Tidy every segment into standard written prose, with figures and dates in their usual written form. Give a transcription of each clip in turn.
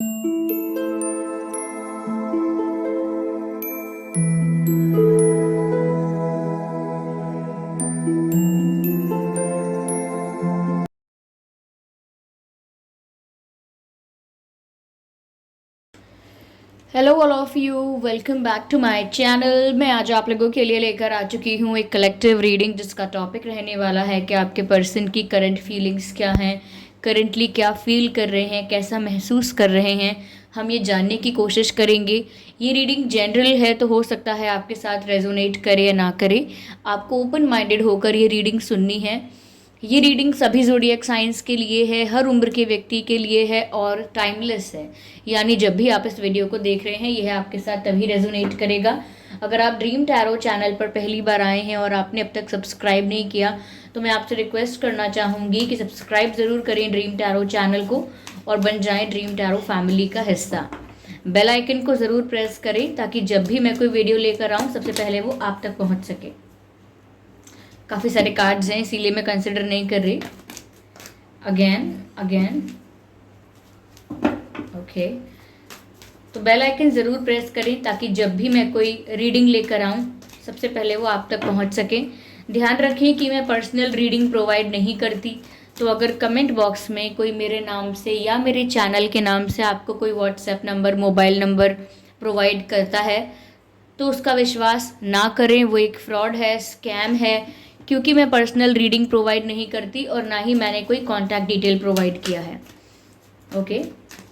Hello all of you, welcome back to my channel. मैं आज आप लोगों के लिए लेकर आ चुकी हूँ एक कलेक्टिव रीडिंग, जिसका टॉपिक रहने वाला है कि आपके पर्सन की करंट फीलिंग्स क्या हैं, करंटली क्या फील कर रहे हैं, कैसा महसूस कर रहे हैं। हम ये जानने की कोशिश करेंगे। ये रीडिंग जनरल है, तो हो सकता है आपके साथ रेजोनेट करे या ना करे। आपको ओपन माइंडेड होकर ये रीडिंग सुननी है। ये रीडिंग सभी ज़ोडिएक साइंस के लिए है, हर उम्र के व्यक्ति के लिए है और टाइमलेस है। यानी जब भी आप इस वीडियो को देख रहे हैं, यह आपके साथ तभी रेजोनेट करेगा। अगर आप ड्रीम टैरो चैनल पर पहली बार आए हैं और आपने अब तक सब्सक्राइब नहीं किया, तो मैं आपसे रिक्वेस्ट करना चाहूँगी कि सब्सक्राइब ज़रूर करें ड्रीम टैरो चैनल को और बन जाएं ड्रीम टैरो फैमिली का हिस्सा। बेल आइकन को ज़रूर प्रेस करें ताकि जब भी मैं कोई वीडियो लेकर आऊँ, सबसे पहले वो आप तक पहुँच सके। काफ़ी सारे कार्ड्स हैं, इसीलिए मैं कंसिडर नहीं कर रही। Again okay. तो बेल आइकन ज़रूर प्रेस करें ताकि जब भी मैं कोई रीडिंग लेकर आऊँ, सबसे पहले वो आप तक पहुँच सके। ध्यान रखें कि मैं पर्सनल रीडिंग प्रोवाइड नहीं करती, तो अगर कमेंट बॉक्स में कोई मेरे नाम से या मेरे चैनल के नाम से आपको कोई WhatsApp number, mobile number provide करता है, तो उसका विश्वास ना करें। वो एक फ्रॉड है, स्कैम है, क्योंकि मैं पर्सनल रीडिंग प्रोवाइड नहीं करती और ना ही मैंने कोई कॉन्टैक्ट डिटेल प्रोवाइड किया है। ओके,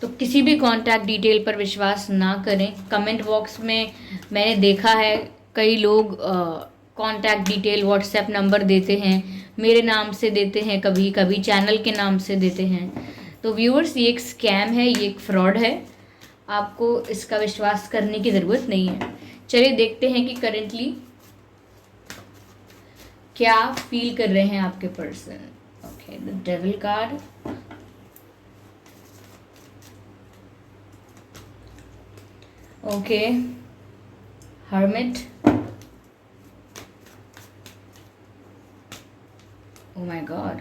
तो किसी भी कॉन्टैक्ट डिटेल पर विश्वास ना करें। कमेंट बॉक्स में मैंने देखा है कई लोग कॉन्टैक्ट डिटेल, व्हाट्सएप नंबर देते हैं, मेरे नाम से देते हैं, कभी कभी चैनल के नाम से देते हैं। तो व्यूअर्स, ये एक स्कैम है, ये एक फ्रॉड है। आपको इसका विश्वास करने की ज़रूरत नहीं है। चलिए देखते हैं कि करेंटली क्या फील कर रहे हैं आपके person. Okay, the devil card, okay, hermit, oh my God,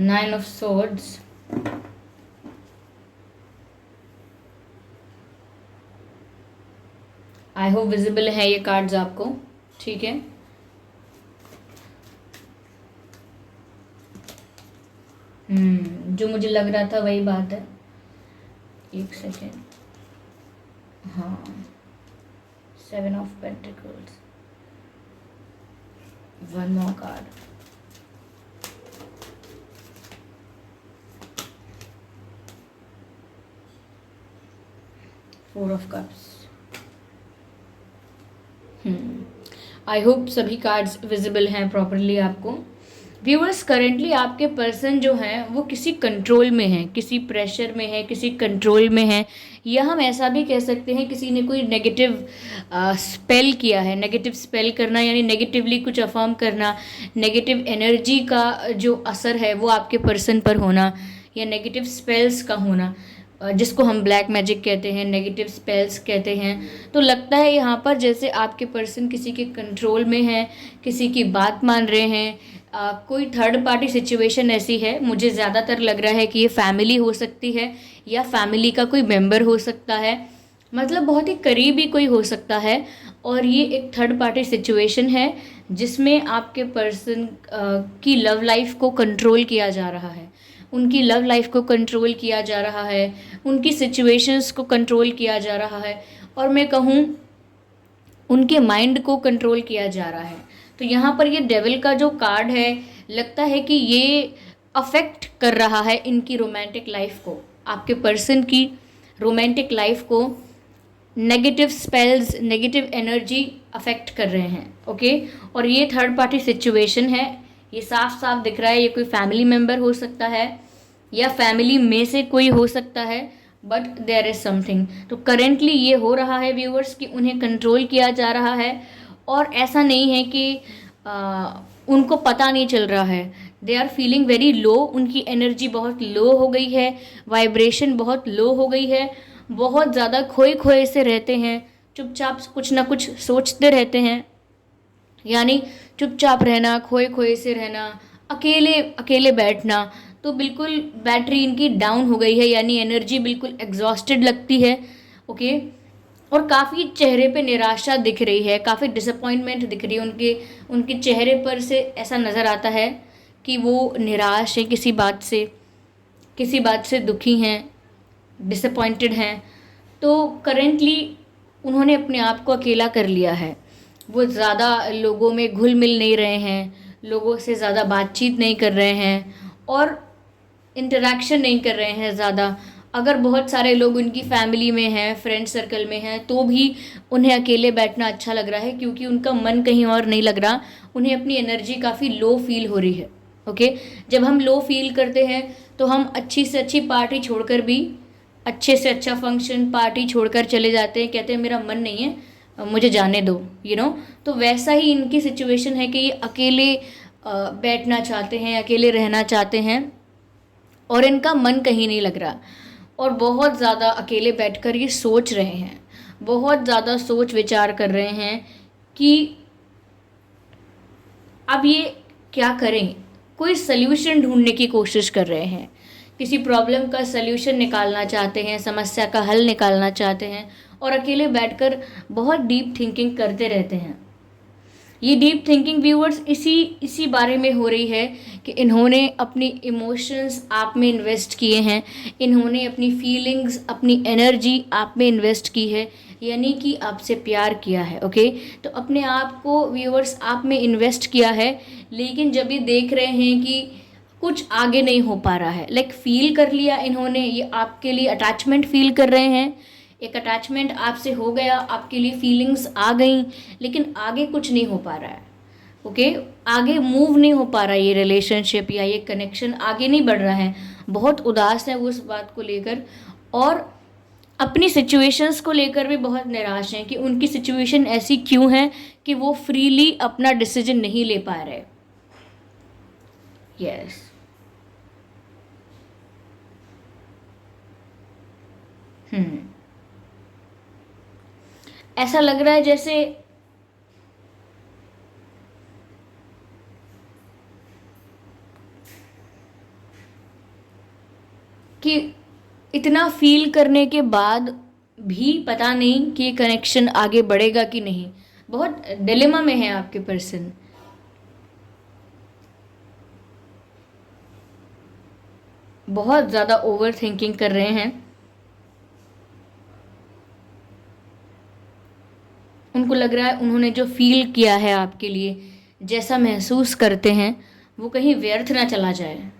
9 of swords, I hope visible है ये कार्ड्स आपको, ठीक है। जो मुझे लग रहा था वही बात है। एक सेकेंड, हाँ, 7 of pentacles, 1 more card, four of cups. I hope सभी कार्ड्स विजिबल हैं प्रॉपरली आपको। व्यूअर्स, करेंटली आपके पर्सन जो हैं वो किसी कंट्रोल में हैं, किसी प्रेशर में है, किसी कंट्रोल में है, या हम ऐसा भी कह सकते हैं किसी ने कोई नेगेटिव स्पेल किया है। नेगेटिव स्पेल करना यानी नेगेटिवली कुछ अफर्म करना, नेगेटिव एनर्जी का जो असर है वो आपके पर्सन पर होना, या नेगेटिव स्पेल्स का होना, जिसको हम ब्लैक मैजिक कहते हैं, नेगेटिव स्पेल्स कहते हैं। तो लगता है यहाँ पर जैसे आपके पर्सन किसी के कंट्रोल में है, किसी की बात मान रहे हैं। कोई थर्ड पार्टी सिचुएशन ऐसी है, मुझे ज़्यादातर लग रहा है कि ये फैमिली हो सकती है या फैमिली का कोई मेंबर हो सकता है, मतलब बहुत ही करीबी कोई हो सकता है। और ये एक थर्ड पार्टी सिचुएशन है जिसमें आपके पर्सन की लव लाइफ को कंट्रोल किया जा रहा है, उनकी लव लाइफ को कंट्रोल किया जा रहा है, उनकी सिचुएशंस को कंट्रोल किया जा रहा है, और मैं कहूँ उनके माइंड को कंट्रोल किया जा रहा है। तो यहाँ पर ये डेविल का जो कार्ड है, लगता है कि ये अफेक्ट कर रहा है इनकी रोमांटिक लाइफ को, आपके पर्सन की रोमांटिक लाइफ को। Negative spells, negative energy affect कर रहे हैं। ओके, और ये थर्ड पार्टी सिचुएशन है, ये साफ साफ दिख रहा है। ये कोई फैमिली मेम्बर हो सकता है या फैमिली में से कोई हो सकता है, बट देयर इज़ समथिंग। तो करेंटली ये हो रहा है व्यूअर्स कि उन्हें कंट्रोल किया जा रहा है, और ऐसा नहीं है कि उनको पता नहीं चल रहा है। They are feeling very low, उनकी एनर्जी बहुत लो हो गई है, वाइब्रेशन बहुत लो हो गई है, बहुत ज़्यादा खोए खोए से रहते हैं, चुपचाप कुछ ना कुछ सोचते रहते हैं, यानी चुपचाप रहना, खोए खोए से रहना, अकेले अकेले बैठना। तो बिल्कुल बैटरी इनकी डाउन हो गई है, यानी एनर्जी बिल्कुल एग्जॉस्टेड लगती है। ओके, और काफ़ी चेहरे पे निराशा दिख रही है, काफ़ी डिसअपॉइंटमेंट दिख रही है उनके उनके चेहरे पर से ऐसा नज़र आता है कि वो निराश है किसी बात से दुखी हैं, डिसअपॉइंटेड हैं। तो करेंटली उन्होंने अपने आप को अकेला कर लिया है। वो ज़्यादा लोगों में घुल मिल नहीं रहे हैं, लोगों से ज़्यादा बातचीत नहीं कर रहे हैं और इंटरेक्शन नहीं कर रहे हैं ज़्यादा। अगर बहुत सारे लोग उनकी फैमिली में हैं, फ्रेंड सर्कल में हैं, तो भी उन्हें अकेले बैठना अच्छा लग रहा है, क्योंकि उनका मन कहीं और नहीं लग रहा। उन्हें अपनी एनर्जी काफ़ी लो फील हो रही है। ओके, जब हम लो फील करते हैं तो हम अच्छी से अच्छी पार्टी छोड़कर भी, अच्छे से अच्छा फंक्शन पार्टी छोड़कर चले जाते हैं, कहते हैं मेरा मन नहीं है, मुझे जाने दो, तो वैसा ही इनकी सिचुएशन है कि ये अकेले बैठना चाहते हैं, अकेले रहना चाहते हैं और इनका मन कहीं नहीं लग रहा और बहुत ज़्यादा अकेले बैठकर ये सोच रहे हैं, बहुत ज़्यादा सोच विचार कर रहे हैं कि अब ये क्या करें। कोई सल्यूशन ढूंढने की कोशिश कर रहे हैं, किसी प्रॉब्लम का सल्यूशन निकालना चाहते हैं, समस्या का हल निकालना चाहते हैं और अकेले बैठकर बहुत डीप थिंकिंग करते रहते हैं। ये डीप थिंकिंग व्यूअर्स इसी बारे में हो रही है कि इन्होंने अपनी इमोशंस आप में इन्वेस्ट किए हैं, इन्होंने अपनी फीलिंग्स, अपनी एनर्जी आप में इन्वेस्ट की है, यानी कि आपसे प्यार किया है। ओके, तो अपने आप को व्यूअर्स आप में इन्वेस्ट किया है, लेकिन जब ये देख रहे हैं कि कुछ आगे नहीं हो पा रहा है, लाइक फील कर लिया इन्होंने, ये आपके लिए अटैचमेंट फील कर रहे हैं, एक अटैचमेंट आपसे हो गया, आपके लिए फीलिंग्स आ गई, लेकिन आगे कुछ नहीं हो पा रहा है। ओके, आगे मूव नहीं हो पा रहा है, ये रिलेशनशिप या ये कनेक्शन आगे नहीं बढ़ रहा है, बहुत उदास है वो उस बात को लेकर और अपनी सिचुएशंस को लेकर भी बहुत निराश हैं कि उनकी सिचुएशन ऐसी क्यों है कि वो फ्रीली अपना डिसीजन नहीं ले पा रहे। यस, ऐसा लग रहा है जैसे कि इतना फील करने के बाद भी पता नहीं कि ये कनेक्शन आगे बढ़ेगा कि नहीं। बहुत डिलेमा में है आपके पर्सन। बहुत ज़्यादा ओवर थिंकिंग कर रहे हैं। उनको लग रहा है उन्होंने जो फील किया है आपके लिए, जैसा महसूस करते हैं, वो कहीं व्यर्थ ना चला जाए।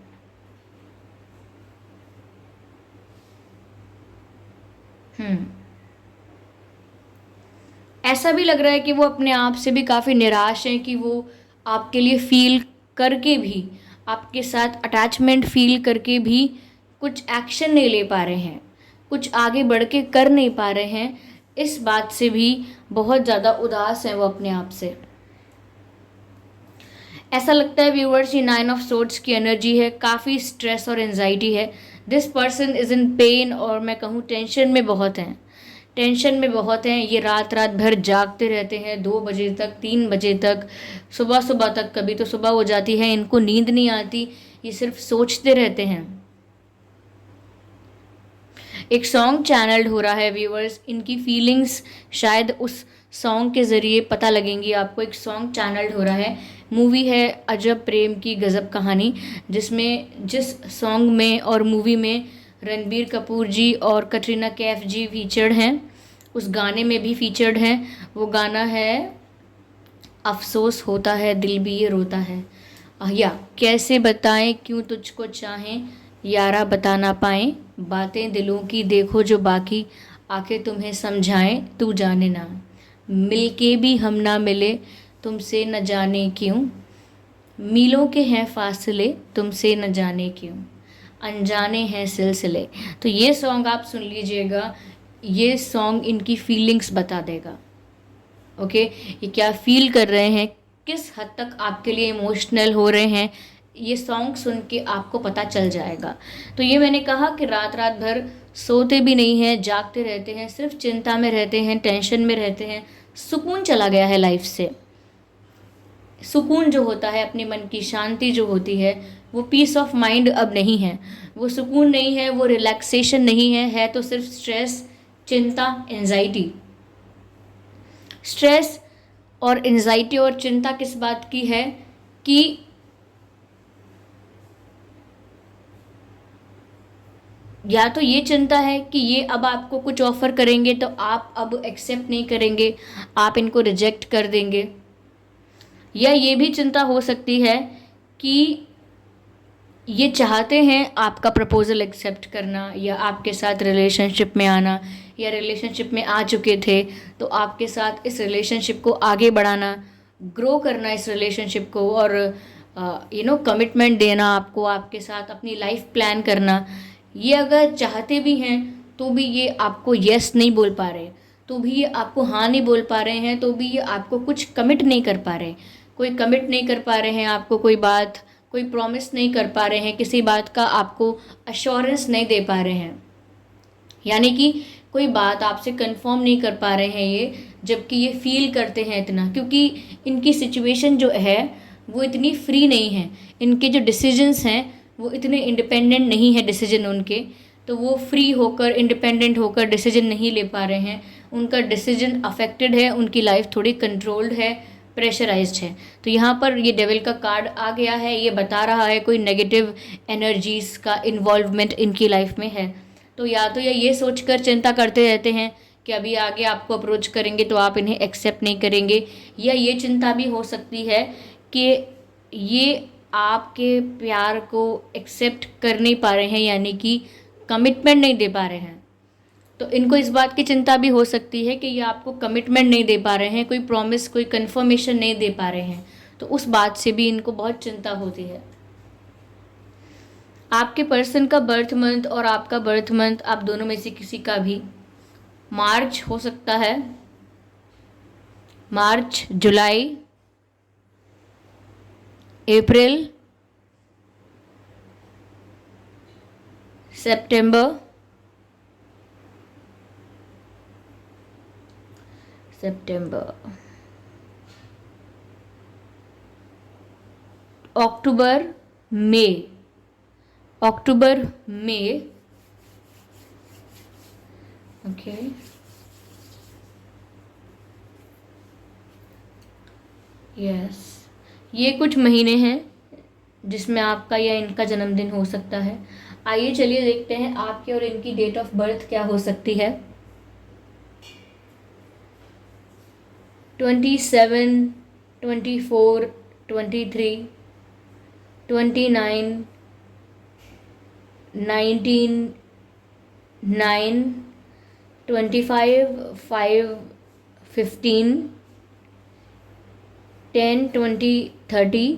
ऐसा भी लग रहा है कि वो अपने आप से भी काफ़ी निराश हैं कि वो आपके लिए फील करके भी, आपके साथ अटैचमेंट फील करके भी कुछ एक्शन नहीं ले पा रहे हैं, कुछ आगे बढ़ के कर नहीं पा रहे हैं। इस बात से भी बहुत ज़्यादा उदास हैं वो अपने आप से। ऐसा लगता है व्यूअर्स, ये 9 ऑफ सोर्ड्स की एनर्जी है, काफ़ी स्ट्रेस और एंजाइटी है। This person is in pen, और मैं कहूँ टेंशन में बहुत हैं, टेंशन में बहुत हैं। ये रात रात भर जागते रहते हैं, 2 बजे तक, 3 बजे तक, सुबह सुबह तक, कभी तो सुबह हो जाती है, इनको नींद नहीं आती, ये सिर्फ सोचते रहते हैं। एक सॉन्ग चैनल्ड हो रहा है व्यूअर्स, इनकी फीलिंग्स शायद उस सॉन्ग के ज़रिए पता लगेंगी आपको। एक सॉन्ग चैनल्ड हो रहा है, मूवी है अजब प्रेम की गज़ब कहानी, जिस सॉन्ग में और मूवी में रणबीर कपूर जी और कटरीना कैफ जी फीचर्ड हैं, उस गाने में भी फीचर्ड हैं। वो गाना है अफसोस होता है दिल भी ये रोता है, या कैसे बताएं क्यों तुझको चाहें यारा बता ना पाएं, बातें दिलों की देखो जो बाकी आके तुम्हें समझाएं तू जाने ना, मिलके भी हम ना मिले तुमसे न जाने क्यों, मीलों के हैं फासले तुमसे न जाने क्यों, अनजाने हैं सिलसिले। तो ये सॉन्ग आप सुन लीजिएगा, ये सॉन्ग इनकी फीलिंग्स बता देगा। ओके, ये क्या फील कर रहे हैं, किस हद तक आपके लिए इमोशनल हो रहे हैं, ये सॉन्ग सुन के आपको पता चल जाएगा। तो ये मैंने कहा कि रात रात भर सोते भी नहीं हैं, जागते रहते हैं, सिर्फ चिंता में रहते हैं, टेंशन में रहते हैं, सुकून चला गया है लाइफ से। सुकून जो होता है, अपने मन की शांति जो होती है, वो पीस ऑफ माइंड अब नहीं है, वो सुकून नहीं है, वो रिलैक्सेशन नहीं है तो सिर्फ स्ट्रेस, चिंता, एंजाइटी। स्ट्रेस और एंजाइटी और चिंता किस बात की है कि या तो ये चिंता है कि ये अब आपको कुछ ऑफ़र करेंगे तो आप अब एक्सेप्ट नहीं करेंगे, आप इनको रिजेक्ट कर देंगे। या ये भी चिंता हो सकती है कि ये चाहते हैं आपका प्रपोज़ल एक्सेप्ट करना या आपके साथ रिलेशनशिप में आना, या रिलेशनशिप में आ चुके थे तो आपके साथ इस रिलेशनशिप को आगे बढ़ाना, ग्रो करना इस रिलेशनशिप को, और कमिटमेंट देना आपको, आपके साथ अपनी लाइफ प्लान करना। ये अगर चाहते भी हैं तो भी ये आपको यस नहीं बोल पा रहे, तो भी ये आपको हाँ नहीं बोल पा रहे हैं, तो भी ये आपको कुछ कमिट नहीं कर पा रहे, कोई कमिट नहीं कर पा रहे हैं आपको, कोई बात, कोई प्रॉमिस नहीं कर पा रहे हैं, किसी बात का आपको अश्योरेंस नहीं दे पा रहे हैं, यानी कि कोई बात आपसे कंफर्म नहीं कर पा रहे हैं ये, जबकि ये फील करते हैं इतना, क्योंकि इनकी सिचुएशन जो है वो इतनी फ्री नहीं है, इनके जो डिसीजंस हैं वो इतने इंडिपेंडेंट नहीं है डिसीजन उनके, तो वो फ्री होकर, इंडिपेंडेंट होकर डिसीजन नहीं ले पा रहे हैं, उनका डिसीजन अफेक्टेड है, उनकी लाइफ थोड़ी कंट्रोल्ड है, प्रेशराइज्ड है। तो यहाँ पर ये डेविल का कार्ड आ गया है, ये बता रहा है कोई नेगेटिव एनर्जीज़ का इन्वॉल्वमेंट इनकी लाइफ में है। तो या तो ये सोचकर चिंता करते रहते हैं कि अभी आगे आपको अप्रोच करेंगे तो आप इन्हें एक्सेप्ट नहीं करेंगे, या ये चिंता भी हो सकती है कि ये आपके प्यार को एक्सेप्ट कर नहीं पा रहे हैं, यानी कि कमिटमेंट नहीं दे पा रहे हैं। तो इनको इस बात की चिंता भी हो सकती है कि ये आपको कमिटमेंट नहीं दे पा रहे हैं, कोई प्रॉमिस, कोई कन्फर्मेशन नहीं दे पा रहे हैं, तो उस बात से भी इनको बहुत चिंता होती है। आपके पर्सन का बर्थ मंथ और आपका बर्थ मंथ, आप दोनों में से किसी का भी मार्च हो सकता है, मार्च, जुलाई, अप्रैल, सितंबर, अक्टूबर, मई, अक्टूबर, मई, ओके, यस, ये कुछ महीने हैं जिसमें आपका या इनका जन्मदिन हो सकता है। आइए चलिए देखते हैं आपके और इनकी डेट ऑफ बर्थ क्या हो सकती है। 27, 24, 23, 29, 19, 9, 25, 5, 15, 10, 20, 30,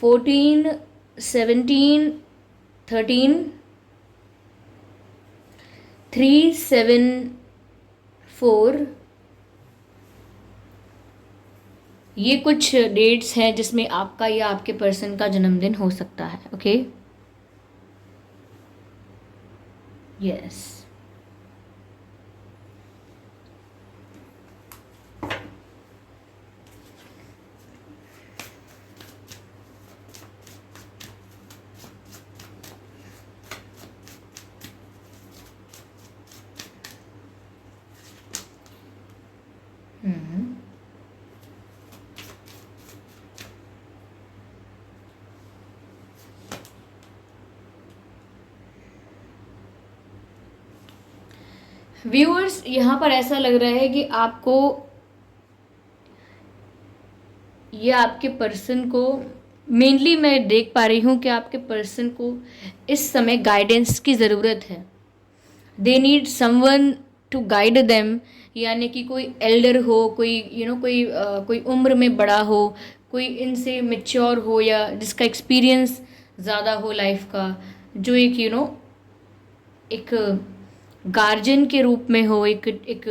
14, 17, 13, 3, 7, 4। ये कुछ डेट्स हैं जिसमें आपका या आपके पर्सन का जन्मदिन हो सकता है। ओके, यस, व्यूअर्स, यहाँ पर ऐसा लग रहा है कि आपको या आपके पर्सन को, मेनली मैं देख पा रही हूँ कि आपके पर्सन को इस समय गाइडेंस की ज़रूरत है। They need someone to guide them, यानी कि कोई एल्डर हो, कोई कोई उम्र में बड़ा हो, कोई इनसे मैच्योर हो या जिसका एक्सपीरियंस ज़्यादा हो लाइफ का, जो एक एक गार्जियन के रूप में हो, एक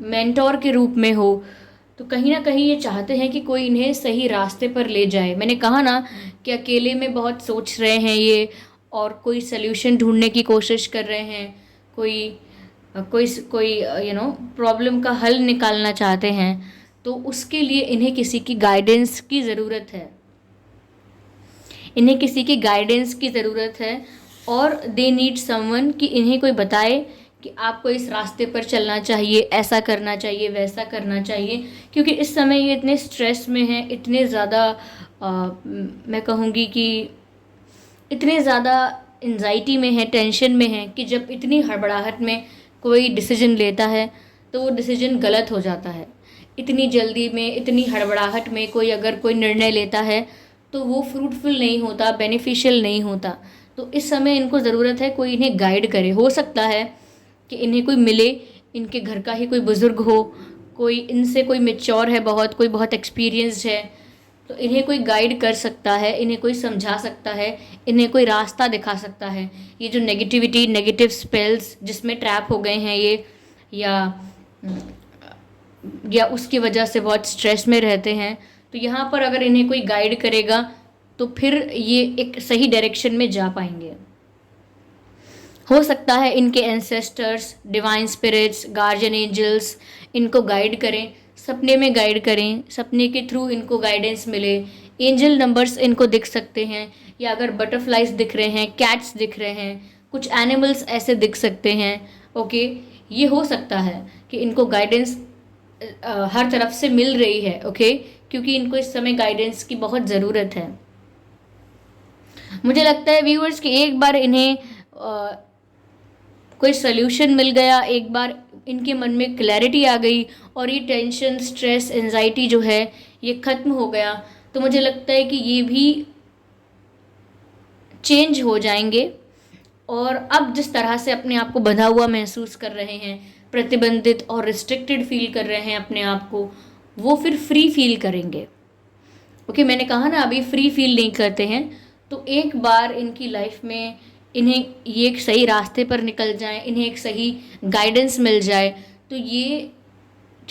मेंटोर के रूप में हो। तो कहीं ना कहीं ये चाहते हैं कि कोई इन्हें सही रास्ते पर ले जाए। मैंने कहा ना कि अकेले में बहुत सोच रहे हैं ये, और कोई सल्यूशन ढूंढने की कोशिश कर रहे हैं, कोई कोई कोई प्रॉब्लम का हल निकालना चाहते हैं, तो उसके लिए इन्हें किसी की गाइडेंस की ज़रूरत है। इन्हें किसी की गाइडेंस की ज़रूरत है और दे नीड समवन कि इन्हें कोई बताए कि आपको इस रास्ते पर चलना चाहिए, ऐसा करना चाहिए, वैसा करना चाहिए, क्योंकि इस समय ये इतने स्ट्रेस में हैं, इतने ज़्यादा मैं कहूँगी कि इतने ज़्यादा एंजाइटी में है, टेंशन में है कि जब इतनी हड़बड़ाहट में कोई डिसीजन लेता है तो वो डिसीजन गलत हो जाता है। इतनी जल्दी में, इतनी हड़बड़ाहट में कोई अगर कोई निर्णय लेता है तो वो फ्रूटफुल नहीं होता, बेनिफिशियल नहीं होता। तो इस समय इनको ज़रूरत है कोई इन्हें गाइड करे। हो सकता है कि इन्हें कोई मिले, इनके घर का ही कोई बुज़ुर्ग हो, कोई इनसे कोई मैच्योर है बहुत, कोई बहुत एक्सपीरियंस्ड है, तो इन्हें कोई गाइड कर सकता है, इन्हें कोई समझा सकता है, इन्हें कोई रास्ता दिखा सकता है। ये जो नेगेटिविटी, नेगेटिव स्पेल्स जिसमें ट्रैप हो गए हैं ये, या उसकी वजह से बहुत स्ट्रेस में रहते हैं, तो यहाँ पर अगर इन्हें कोई गाइड करेगा तो फिर ये एक सही डायरेक्शन में जा पाएंगे। हो सकता है इनके ancestors, divine spirits, guardian angels इनको गाइड करें, सपने में गाइड करें, सपने के थ्रू इनको गाइडेंस मिले। एंजल नंबर्स इनको दिख सकते हैं, या अगर बटरफ्लाइज दिख रहे हैं, कैट्स दिख रहे हैं, कुछ एनिमल्स ऐसे दिख सकते हैं। ओके, ये हो सकता है कि इनको गाइडेंस हर तरफ से मिल रही है। ओके, क्योंकि इनको इस समय गाइडेंस की बहुत ज़रूरत है। मुझे लगता है व्यूअर्स कि एक बार इन्हें कोई सल्यूशन मिल गया, एक बार इनके मन में क्लैरिटी आ गई और ये टेंशन, स्ट्रेस, एंजाइटी जो है ये ख़त्म हो गया, तो मुझे लगता है कि ये भी चेंज हो जाएंगे और अब जिस तरह से अपने आप को बंधा हुआ महसूस कर रहे हैं, प्रतिबंधित और रिस्ट्रिक्टेड फील कर रहे हैं अपने आप को, वो फिर फ्री फील करेंगे। ओके, मैंने कहा ना अभी फ्री फील नहीं करते हैं, तो एक बार इनकी लाइफ में इन्हें ये एक सही रास्ते पर निकल जाए, इन्हें एक सही गाइडेंस मिल जाए, तो ये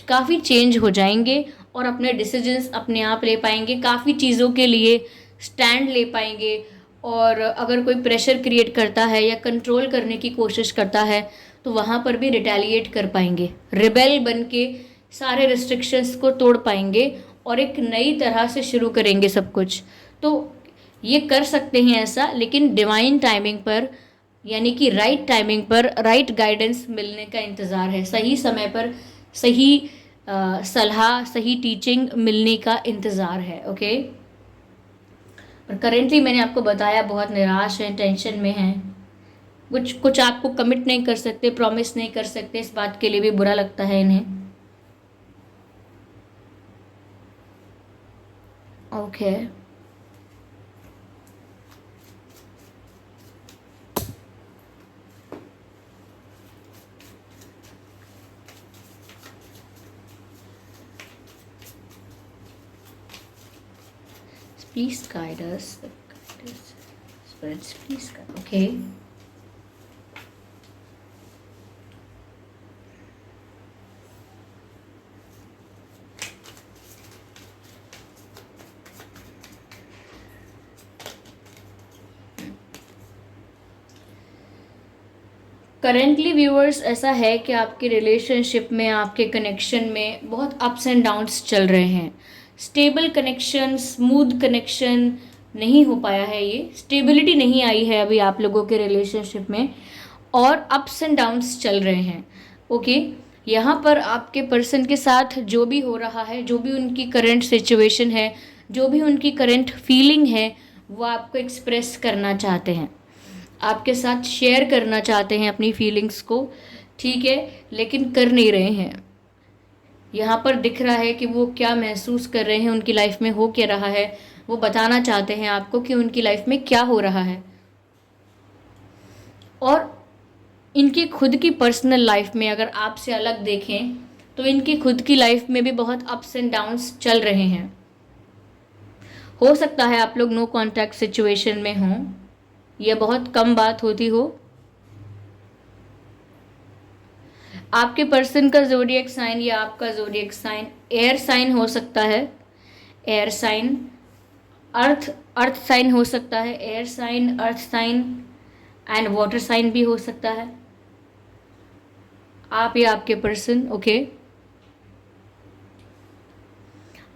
काफ़ी चेंज हो जाएंगे और अपने डिसीजंस अपने आप ले पाएंगे, काफ़ी चीज़ों के लिए स्टैंड ले पाएंगे। और अगर कोई प्रेशर क्रिएट करता है या कंट्रोल करने की कोशिश करता है तो वहाँ पर भी रिटेलिएट कर पाएंगे, रिबेल बन के सारे रिस्ट्रिक्शंस को तोड़ पाएंगे और एक नई तरह से शुरू करेंगे सब कुछ। तो ये कर सकते हैं ऐसा, लेकिन डिवाइन टाइमिंग पर, यानी कि राइट टाइमिंग पर राइट गाइडेंस मिलने का इंतज़ार है, सही समय पर सही सलाह, सही टीचिंग मिलने का इंतज़ार है। ओके, पर करेंटली मैंने आपको बताया बहुत निराश हैं, टेंशन में हैं, कुछ आपको कमिट नहीं कर सकते, प्रॉमिस नहीं कर सकते, इस बात के लिए भी बुरा लगता है इन्हें। Okay, please guide us, spirits, please guide. Okay, currently viewers ऐसा है कि आपके रिलेशनशिप में, आपके कनेक्शन में बहुत अप्स एंड डाउन्स चल रहे हैं। स्टेबल कनेक्शन, स्मूथ कनेक्शन नहीं हो पाया है, ये स्टेबिलिटी नहीं आई है अभी आप लोगों के रिलेशनशिप में और अप्स एंड डाउन्स चल रहे हैं। ओके, यहाँ पर आपके पर्सन के साथ जो भी हो रहा है, जो भी उनकी करंट सिचुएशन है, जो भी उनकी करंट फीलिंग है, वो आपको एक्सप्रेस करना चाहते हैं, आपके साथ शेयर करना चाहते हैं अपनी फीलिंग्स को, ठीक है, लेकिन कर नहीं रहे हैं। यहाँ पर दिख रहा है कि वो क्या महसूस कर रहे हैं, उनकी लाइफ में हो क्या रहा है, वो बताना चाहते हैं आपको कि उनकी लाइफ में क्या हो रहा है। और इनकी खुद की पर्सनल लाइफ में अगर आपसे अलग देखें तो इनकी खुद की लाइफ में भी बहुत अप्स एंड डाउन्स चल रहे हैं। हो सकता है आप लोग नो कॉन्टैक्ट सिचुएशन में हों, यह बहुत कम बात होती हो। आपके पर्सन का ज़ोडिएक साइन या आपका ज़ोडिएक साइन एयर साइन हो सकता है, एयर साइन, अर्थ साइन हो सकता है, air sign, earth sign and water sign भी हो सकता है, आप या आपके पर्सन। ओके,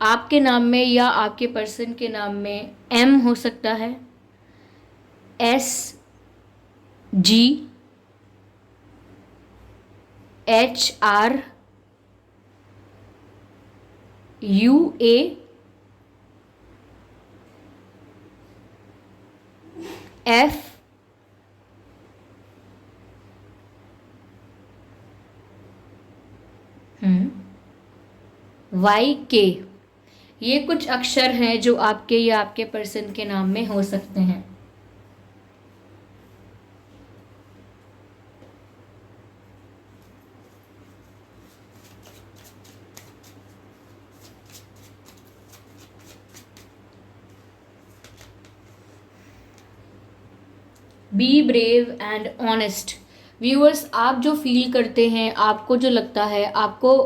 आपके नाम में या आपके पर्सन के नाम में एम हो सकता है, YK, ये कुछ अक्षर हैं जो आपके या आपके पर्सन के नाम में हो सकते हैं। Be brave and honest. Viewers, आप जो फील करते हैं, आपको जो लगता है, आपको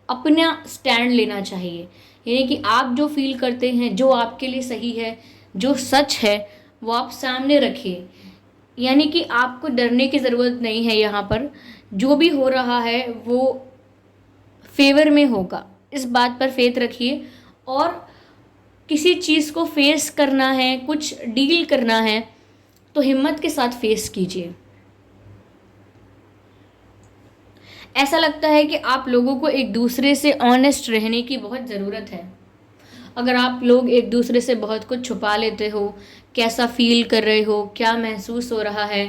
अपना स्टैंड लेना चाहिए। यानी कि आप जो फील करते हैं, जो आपके लिए सही है, जो सच है, वो आप सामने रखिए। यानी कि आपको डरने की ज़रूरत नहीं है। यहाँ पर जो भी हो रहा है वो फेवर में होगा, इस बात पर फेथ रखिए। और किसी चीज़ को फेस करना है, कुछ डील करना है, तो हिम्मत के साथ फेस कीजिए। ऐसा लगता है कि आप लोगों को एक दूसरे से ऑनेस्ट रहने की बहुत ज़रूरत है। अगर आप लोग एक दूसरे से बहुत कुछ छुपा लेते हो, कैसा फील कर रहे हो, क्या महसूस हो रहा है,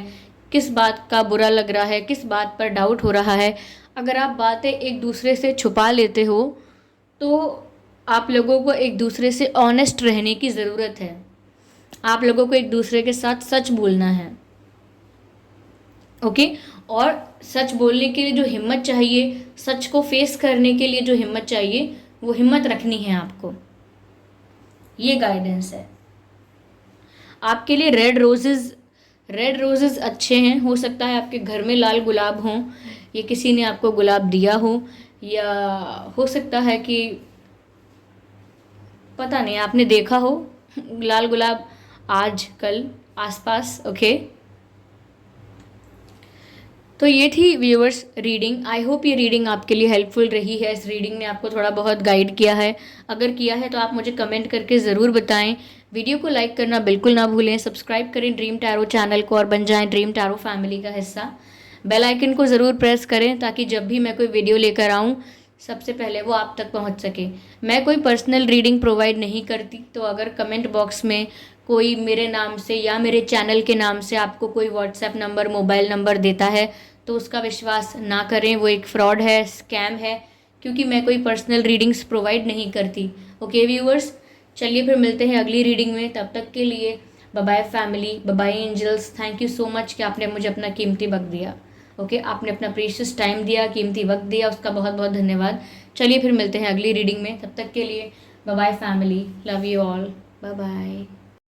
किस बात का बुरा लग रहा है, किस बात पर डाउट हो रहा है, अगर आप बातें एक दूसरे से छुपा लेते हो तो आप लोगों को एक दूसरे से ऑनेस्ट रहने की ज़रूरत है। आप लोगों को एक दूसरे के साथ सच बोलना है, ओके। और सच बोलने के लिए जो हिम्मत चाहिए, सच को फेस करने के लिए जो हिम्मत चाहिए, वो हिम्मत रखनी है आपको। ये गाइडेंस है आपके लिए। रेड रोजेज़ अच्छे हैं। हो सकता है आपके घर में लाल गुलाब हों, ये किसी ने आपको गुलाब दिया हो, या हो सकता है कि पता नहीं आपने देखा हो लाल गुलाब आज कल आसपास, ओके। तो ये थी व्यूअर्स रीडिंग। आई होप ये रीडिंग आपके लिए हेल्पफुल रही है। इस रीडिंग ने आपको थोड़ा बहुत गाइड किया है। अगर किया है तो आप मुझे कमेंट करके ज़रूर बताएं। वीडियो को लाइक करना बिल्कुल ना भूलें। सब्सक्राइब करें ड्रीम टैरो चैनल को और बन जाएं ड्रीम टैरो फैमिली का हिस्सा। बेल आइकन को ज़रूर प्रेस करें ताकि जब भी मैं कोई वीडियो लेकर आऊँ सबसे पहले वो आप तक पहुँच सके। मैं कोई पर्सनल रीडिंग प्रोवाइड नहीं करती, तो अगर कमेंट बॉक्स में कोई मेरे नाम से या मेरे चैनल के नाम से आपको कोई व्हाट्सएप नंबर, मोबाइल नंबर देता है तो उसका विश्वास ना करें। वो एक फ्रॉड है, स्कैम है, क्योंकि मैं कोई पर्सनल रीडिंग्स प्रोवाइड नहीं करती। ओके व्यूअर्स, चलिए फिर मिलते हैं अगली रीडिंग में। तब तक के लिए bye bye family, bye bye angels. Thank you so much कि आपने मुझे अपना कीमती वक्त दिया। ओके, आपने अपना प्रीशियस टाइम दिया, कीमती वक्त दिया, उसका बहुत बहुत धन्यवाद। चलिए फिर मिलते हैं अगली रीडिंग में। तब तक के लिए bye bye family, love you all, bye bye.